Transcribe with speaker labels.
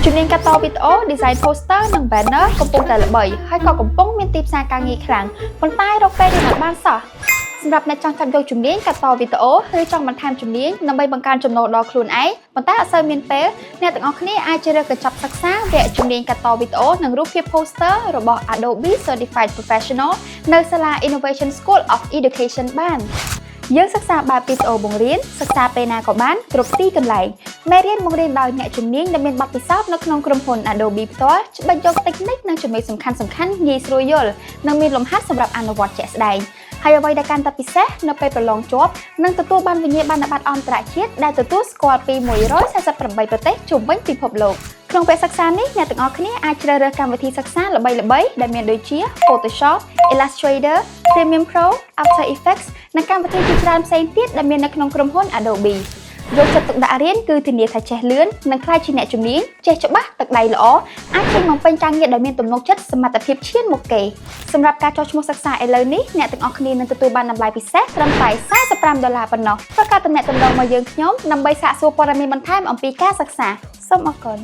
Speaker 1: ជំនាញកាត់តវីដេអូ design poster និង banner កំពុងតែល្បីហើយក៏កំពុងមានទីផ្សារការងារខ្លាំងប៉ុន្តែរកពេលរៀនអត់បានសោះសម្រាប់អ្នកចង់ចាប់យកជំនាញកាត់តវីដេអូឬចង់បន្ថែមជំនាញដើម្បីបង្កើនចំណូលដល់ខ្លួនឯងប៉ុន្តែអត់សូវមានពេលអ្នកទាំងអស់គ្នាអាចជ្រើសរើសកញ្ចប់សិក្សាវគ្គជំនាញកាត់តវីដេអូនិងរូបភាព poster របស់ Adobe Certified Professional នៅសាលា Innovation School of Education បានយើងសិក្សាបែបវីដេអូបង្រៀនសិក្សាពេលណាក៏បានគ្រប់ទីកន្លែងមេរៀនបង្រៀនដោយអ្នកជំនាញដែលមានបទពិសោធន៍នៅក្នុងក្រុមហ៊ុន Adobe ផ្ទាល់ច្បាច់យកតិចនិចនិងចំណុចសំខាន់ៗងាយស្រួលយល់និងមានលំហាត់សម្រាប់អនុវត្តជាក់ស្ដែងហើយអ្វីដែលកាន់តែពិសេសនៅពេលប្រឡងជាប់នឹងទទួលបានវិញ្ញាបនបត្រអន្តរជាតិដែលទទួលស្គាល់ពី148ប្រទេសជុំវិញពិភពលោកក្នុងវគ្គសិក្សានេះអ្នកទាំងអស់គ្នាអាចជ្រើសរើសកម្មវិធីសិក្សាល្បីៗដែលមានដូចជា Photoshop, Illustrator, Premiere Pro, After Effects និងកម្មវិធីជាច្រើនផ្សេងទៀតដែលមាននៅក្នុងក្រុមហ៊ុន Adobe យកចិត្តទុកដាក់រៀនគឺធានាថាចេះលឿននិងក្លាយជាអ្នកជំនាញចេះច្បាស់ទឹកដៃល្អអាចចេញមកពេញការងារដែលមានទំនុកចិត្តសមត្ថភាពឈានមុខគេសម្រាប់ការចុះឈ្មោះសិក្សាឥឡូវនេះអ្នកទាំងអស់គ្នានឹងទទួលបានតម្លៃពិសេសត្រឹមតែ$45ប៉ុណ្ណោះប្រកាសទំនាក់ទំនងមកយើងខ្ញុំដើម្បីសាកសួរព័ត៌មានបន្ថែមអំពីការសិក្សាសូមអរគុណ